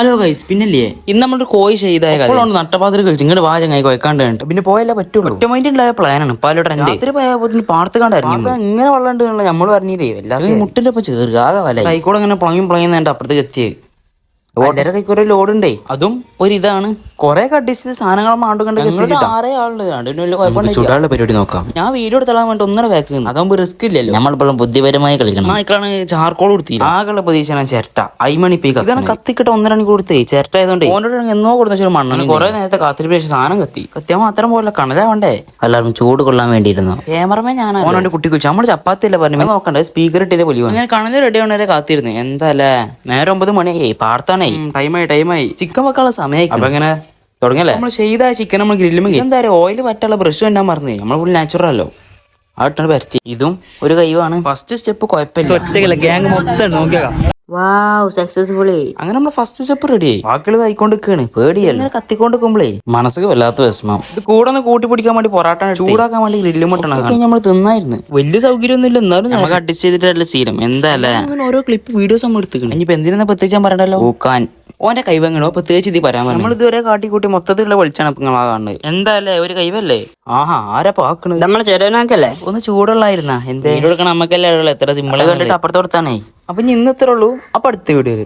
Hello guys, പിന്നല്ലേ ഇന്ന് നമ്മളൊരു കോഴി ചെയ്തായ കാര്യം നട്ടപാതിരി കളിച്ച് ഇങ്ങോട്ട് വാചകമായി കൊയക്കാണ്ട് കണ്ടിട്ട് പിന്നെ പോയല്ലേ പറ്റുള്ളൂ. ഒറ്റ മൈൻഡ് ഉണ്ടായ പ്ലാനാണ്. പല രാത്രി പോയപ്പോൾ പാർത്ത് കണ്ടായിരുന്നു ഇങ്ങനെ വെള്ളം നമ്മൾ പറഞ്ഞതേ എല്ലാവരും മുട്ടിന്റെ ഒപ്പം ചേർക്കുക ആകെ വല കൈക്കൂടെ ഇങ്ങനെ പ്ലങ്ങി അപ്പുറത്തേക്ക് എത്തിയത്. എല്ലാവരുടെ കൈക്കൊരു ലോഡ് ഉണ്ടേ. അതും ഒരിതാണ് കുറെ കട്ടിച്ച് സാധനങ്ങൾ മാണ്ടു കണ്ട് ആറേ ആളുണ്ട്. ചൂടാനുള്ള പരിപാടി നോക്കാം. ഞാൻ വീഡിയോ എടുത്താൽ വേണ്ടി ഒന്നര ബാക്ക് അതാകുമ്പോൾ റിസ്ക് ഇല്ലല്ലോ. നമ്മളിപ്പോഴും ബുദ്ധിപരമായി കളിക്കണം. നായിക്കാണ് ചാർക്കോൾ കൊടുത്തില്ല. ആകെയുള്ള പ്രതീക്ഷ ചിരട്ട അയ്മണി പീ ഇതാണ് കത്തിക്കിട്ട് 1.5 മണി കൊടുത്തേ ചിരട്ട ആയതുകൊണ്ട് ഓനോട് എന്നോ കൊടുത്ത മണ്ണ് കുറെ നേരത്തെ കാത്തിരിപ്പ് സാധനം കത്തിയാൽ മാത്രം പോലെ കണലാവണ്ടേ. എല്ലാവരും ചൂട് കൊള്ളാൻ വേണ്ടിയിരുന്നു. ക്യാമറമേ ഞാൻ ഓനോണ്ട് കുട്ടി കുറിച്ച് നമ്മൾ ചപ്പാത്തില്ല പറഞ്ഞു നോക്കണ്ടേ സ്പീക്കർ ഇട്ടില്ലേ പൊലി അങ്ങനെ കണല് റെഡി ആവണവരെ കാത്തിരുന്നു. എന്താല്ലേ നേരെ 9 മണിയായി പാർത്താണേ. ടൈമായി ചിക്കൻ വെക്കാനുള്ള സമയമായി. അപ്പൊ എങ്ങനെ തുടങ്ങല്ലേ? നമ്മൾ ചെയ്ത ചിക്കൻ നമ്മൾ ഗ്രില്ലുമ്പോൾ എന്താ ഓയിൽ പറ്റുള്ള ബ്രഷ് എന്നാ പറഞ്ഞു. നമ്മൾ ഫുൾ നാച്ചുറൽ അല്ലോ. ആട്ടാണ് പരത്തി. ഇതും ഒരു കൈവാണ്. ഫസ്റ്റ് സ്റ്റെപ്പ് കുഴപ്പമില്ല. ഗ്യാങ് മൊത്തം നോക്കിയാ സക്സസ്ഫുള്ളി അങ്ങനെ നമ്മള് ഫസ്റ്റ് സ്റ്റെപ്പ് റെഡി ആയി. ബാക്കികൾ കൈക്കൊണ്ടിരിക്കാണ്. പേടിയല്ല കത്തിക്കൊണ്ടിരിക്കുമ്പോഴേ മനസ്സൊക്കെ വല്ലാത്ത വിഷമം. ഇത് കൂടെ ഒന്ന് കൂട്ടി പിടിക്കാൻ വേണ്ടി പൊറാട്ട ചൂടാക്കാൻ വേണ്ടി ഗ്രില്ല് മട്ടണം നമ്മൾ തിന്നായിരുന്നു. വലിയ സൗകര്യം ഒന്നും ഇല്ല, എന്നാലും നമുക്ക് അഡ്ജസ്റ്റ് ചെയ്തിട്ടല്ല ശീലം. എന്താല്ലേ അങ്ങനെ ഓരോ ക്ലിപ്പ് വീഡിയോസ് നമ്മൾ എടുത്തിട്ടുണ്ട്. ഇനിയിപ്പോ എന്തിനാ പ്രത്യേകിച്ച് ഞാൻ പറയണ്ടല്ലോ. ഊക്കാൻ ഓന്റെ കൈവങ്ങണോ പ്രത്യേകിച്ച് ഇത് പറയാൻ നമ്മൾ ഇതുവരെ കാട്ടിക്കൂട്ടി മൊത്തത്തിലുള്ള വെളിച്ചാണ് കാണുന്നത്. എന്താല്ലേ ഒരു കൈവല്ലേ. ആഹാ ആരാ പാക്കണത്? നമ്മളെ ചെറിയനാക്കല്ലേ ഒന്ന് ചൂടുള്ളായിരുന്നാ എന്തേ കൊടുക്കണം. നമുക്കല്ലേ എത്ര സിമ്പിൾ കണ്ടിട്ട് അപ്പുറത്തോടത്താണേ. അപ്പൊ ഇന്ന് ഇത്രേ ഉള്ളൂ. അപ്പൊ അടുത്ത വീഡിയോയില്